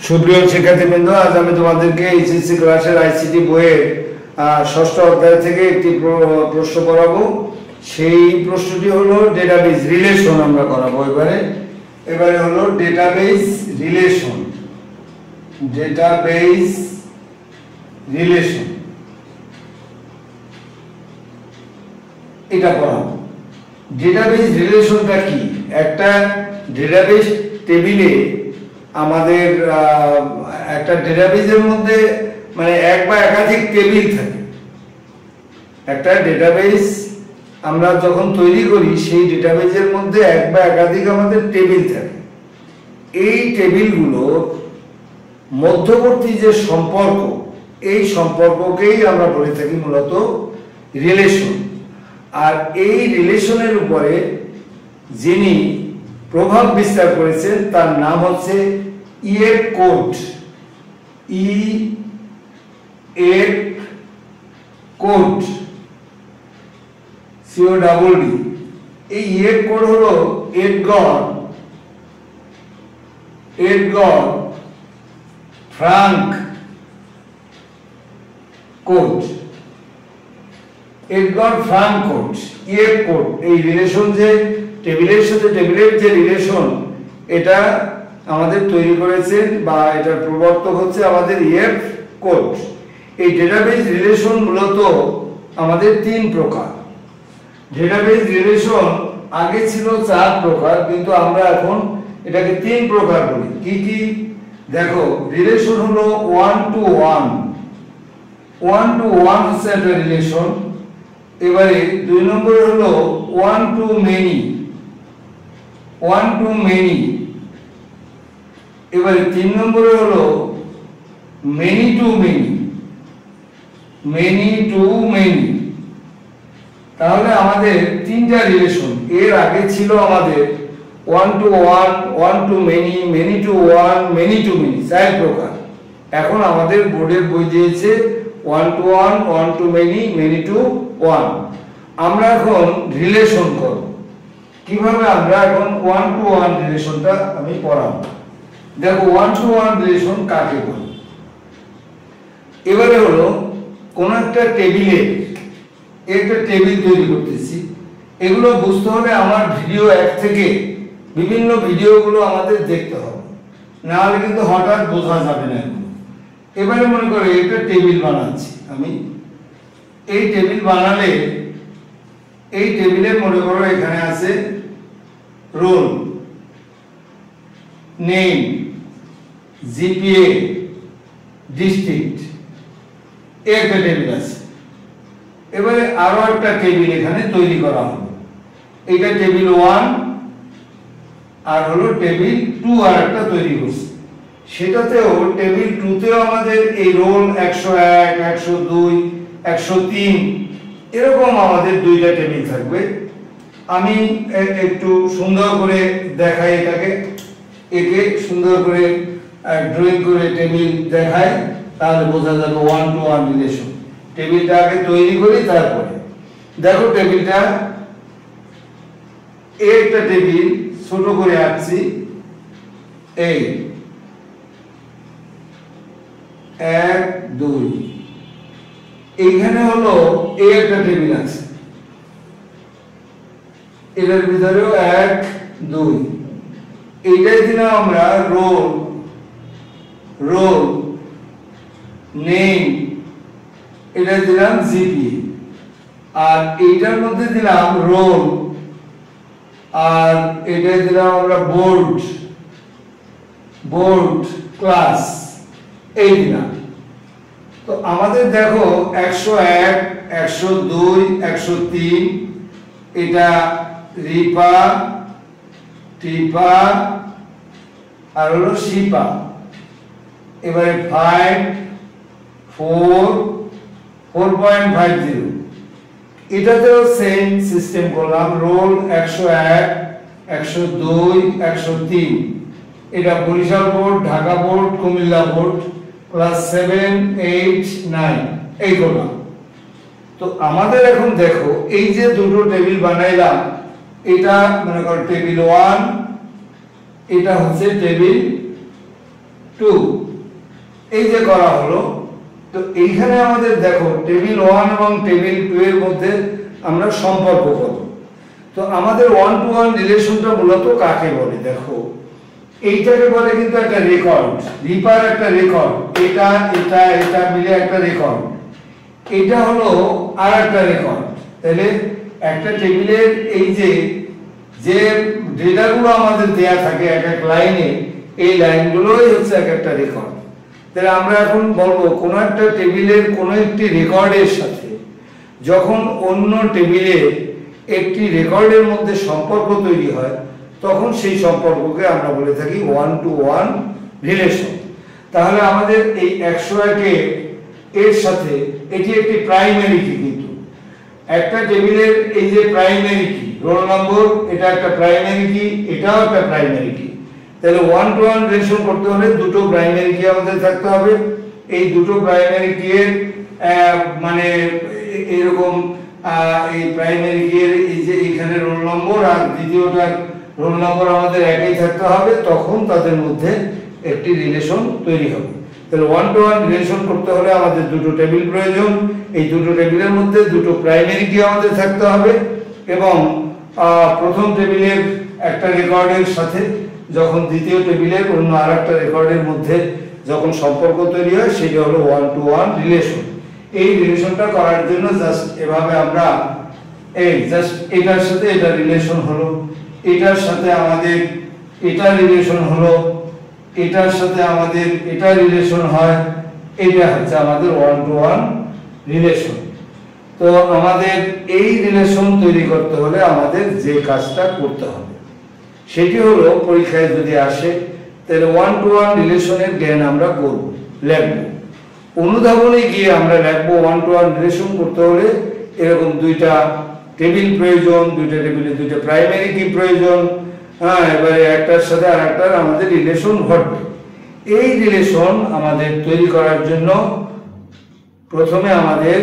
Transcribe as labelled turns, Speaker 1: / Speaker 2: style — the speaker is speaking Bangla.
Speaker 1: সুপ্রিয় শিক্ষার্থীবৃন্দ, আজ আমি তোমাদেরকে এইচএসসি ক্লাসের আইসিটি বইয়ের ষষ্ঠ অধ্যায় থেকে একটি প্রশ্ন পড়াবো। সেই প্রশ্নটি হলো ডেটাবেজ রিলেশন আমরা করাবো। এবারে হলো ডেটাবেজ রিলেশন। ডেটাবেজ রিলেশন এটা পড়াবো। ডেটাবেজ রিলেশনটা কি? একটা ডেটাবেজ টেবিলে আমাদের একটা ডেটাবেজের মধ্যে মানে এক বা একাধিক টেবিল থাকে। একটা ডেটাবেজ আমরা যখন তৈরি করি সেই ডেটাবেজের মধ্যে এক বা একাধিক আমাদের টেবিল থাকে। এই টেবিলগুলো মধ্যবর্তী যে সম্পর্ক, এই সম্পর্ককেই আমরা বলে থাকি মূলত রিলেশন। আর এই রিলেশনের উপরে যিনি প্রভাব বিস্তার করেছেন তার নাম হচ্ছে ইয়েট কোড। ইয়েট কোড, CODD। এই ইয়েট কোড হলো Edgar Frank Codd. Edgar Frank Codd, ইয়েট কোড। এই রিলেশন যে টেবিলের সাথে টেবিলের যে রিলেশন, এটা আমাদের তৈরি করেছেন বা এটার প্রবর্তক হচ্ছে আমাদের ইয়েট কোড। এই ডেটাবেজ রিলেশন মূলত আমাদের তিন প্রকার। ডেটাবেজ রিলেশন আগে ছিল 4 প্রকার, কিন্তু আমরা এখন এটাকে 3 প্রকার বলি। কি কি দেখো, রিলেশন হলো 1 to 1। 1 to 1 হচ্ছে একটা রিলেশন। এবারে 2 নম্বরে হলো 1 to many। 1 to many। এবারে 3 নম্বরে হলো many to many। many to many। তাহলে আমাদের তিনটা রিলেশন। এর আগে ছিল আমাদের 1 to 1, 1 to many, many to 1, many to many, 4 প্রকার। এখন আমাদের বোর্ডের বই দিয়েছে 1 to 1, 1 to many, many to 1। আমরা এখন রিলেশন করব। কিভাবে আমরা এখন 1 to 1 রিলেশনটা আমি পড়াবো। দেখো 1 to 1 রিলেশন কাকে বলে। এবারে হলো কোন একটা টেবিলে একটা টেবিল তৈরি করতেছি। এগুলো বুঝতে হলে আমার ভিডিও 1 থেকে বিভিন্ন ভিডিওগুলো আমাদের দেখতে হবে, না হলে কিন্তু হঠাৎ বোঝা যাবে না। এবারে মনে করো একটা টেবিল বানাচ্ছি আমি। এই টেবিল বানালে এই টেবিলে মনে করো এখানে আছে রোল, নেম, জিপিএ, ডিস্ট্রিক্ট, একটা টেবিল আছে। এবারে আরো একটা টেবিল এখানে তৈরি করা হবে। এটা টেবিল 1 আর হলো টেবিল 2 আর একটা তৈরি করছে। সেটাতেও টেবিল 2 তেও আমাদের এই রোল 101, 102, 103 এরকম আমাদের দুইটা টেবিল থাকবে। আমি একটু সুন্দর করে দেখাই এটাকে, একে সুন্দর করে ড্রয়িং করে টেবিল দেখাই, তাহলে বোঝা যাবে 1 to 1 রিলেশন। টেবিলটা আগে তৈরি করি, তারপরে দেখো টেবিলটা একটা টেবিল ছোট করে আঁকছি। এই 1 2, এইখানে হলো একটা টেবিল আছে, এটার ভিতরেও 1 2। এইটাই দিলাম আমরা রোল, নেম, এটা দিলাম জিপি। আর এইটার মধ্যে দিলাম রোল, আর এটা দিলাম আমরা বোর্ড ক্লাস, এই দিলাম। তো আমাদের দেখো 101, 102, 103 এটা রিপা, টিপা আর হলো শিপা। এবারে 5 4 4.50 এটাতেও সেম সিস্টেম করলাম। রোল 101, 102, 103 এটা Barishal board, Dhaka board, Comilla board, class 7 8 9 এই করলাম। তো আমাদের এখন দেখো এই যে দুটো টেবিল বানাইলাম, এটা মনে করো টেবিল 1, এটা হচ্ছে টেবিল 2 এই যে করা হলো। তো এইখানে আমাদের দেখো টেবিল 1 এবং টেবিল 2 এর মধ্যে আমরা সম্পর্ক করব। তো আমাদের 1 to 1 রিলেশনটা মূলত কাকে বলে দেখো, এইটাকে বলে কিন্তু একটা রেকর্ড, রিপার একটা রেকর্ড, এটা এটা এটা মিলে একটা রেকর্ড, এটা হলো আর একটা রেকর্ড। তাহলে একটা টেবিলের এই যে যে ডেটাগুলো আমাদের দেয়া থাকে এক এক লাইনে, এই লাইনগুলোই হচ্ছে এক একটা রেকর্ড। তাহলে আমরা এখন বলবো কোন একটা টেবিলের কোন একটি রেকর্ডের সাথে যখন অন্য টেবিলের একটি রেকর্ডের মধ্যে সম্পর্ক তৈরি হয়, তখন সেই সম্পর্ককে আমরা বলে থাকি 1 to 1 রিলেশন। তাহলে আমাদের এই 101 এর সাথে এটি একটি প্রাইমারি কি, কিন্তু একটা টেবিলের এই যে প্রাইমারি কি রোল নম্বর, এটা একটা প্রাইমারি কি, এটাও একটা প্রাইমারি কি। তাহলে 1 to 1 রিলেশন করতে হলে দুটো প্রাইমারি কি আমাদের থাকতে হবে। এই দুটো প্রাইমারি কি এর মানে এরকম এই প্রাইমারি কি এর এই যে এখানে রোল নম্বর আর দ্বিতীয়টার রোল নম্বর আমাদের একই থাকতে হবে, তখন তাদের মধ্যে একটি রিলেশন তৈরি হবে। তাহলে 1 to 1 রিলেশন করতে হলে আমাদের দুটো টেবিল প্রয়োজন, এই দুটো টেবিলের মধ্যে দুটো প্রাইমারি কি আমাদের থাকতে হবে, এবং প্রথম টেবিলের একটা রেকর্ডের সাথে যখন দ্বিতীয় টেবিলের অন্য আরেকটা রেকর্ডের মধ্যে যখন সম্পর্ক তৈরি হয়, সেটা হলো 1 to 1 রিলেশন। এই রিলেশনটা করার জন্য জাস্ট এভাবে আমরা এই জাস্ট এটার সাথে এটা রিলেশন হলো, এটার সাথে আমাদের এটা রিলেশন হলো, এটার সাথে আমাদের এটা রিলেশন হয়, এটা হচ্ছে আমাদের 1 to 1 রিলেশন। তো আমাদের এই রিলেশন তৈরি করতে হলে আমাদের যে কাজটা করতে হবে সেটি হলো, পরীক্ষায় যদি আসে তাহলে 1 to 1 রিলেশনের জ্ঞান আমরা করব, লিখব। অনুধাবনে গিয়ে আমরা লিখব 1 to 1 রিলেশন করতে হলে এরকম দুইটা টেবিল প্রয়োজন, দুইটা টেবিলে দুইটা প্রাইমারি কি প্রয়োজন। এবারে একটার সাথে আরেকটার আমাদের রিলেশন ঘটবে। এই রিলেশন আমাদের তৈরি করার জন্য প্রথমে আমাদের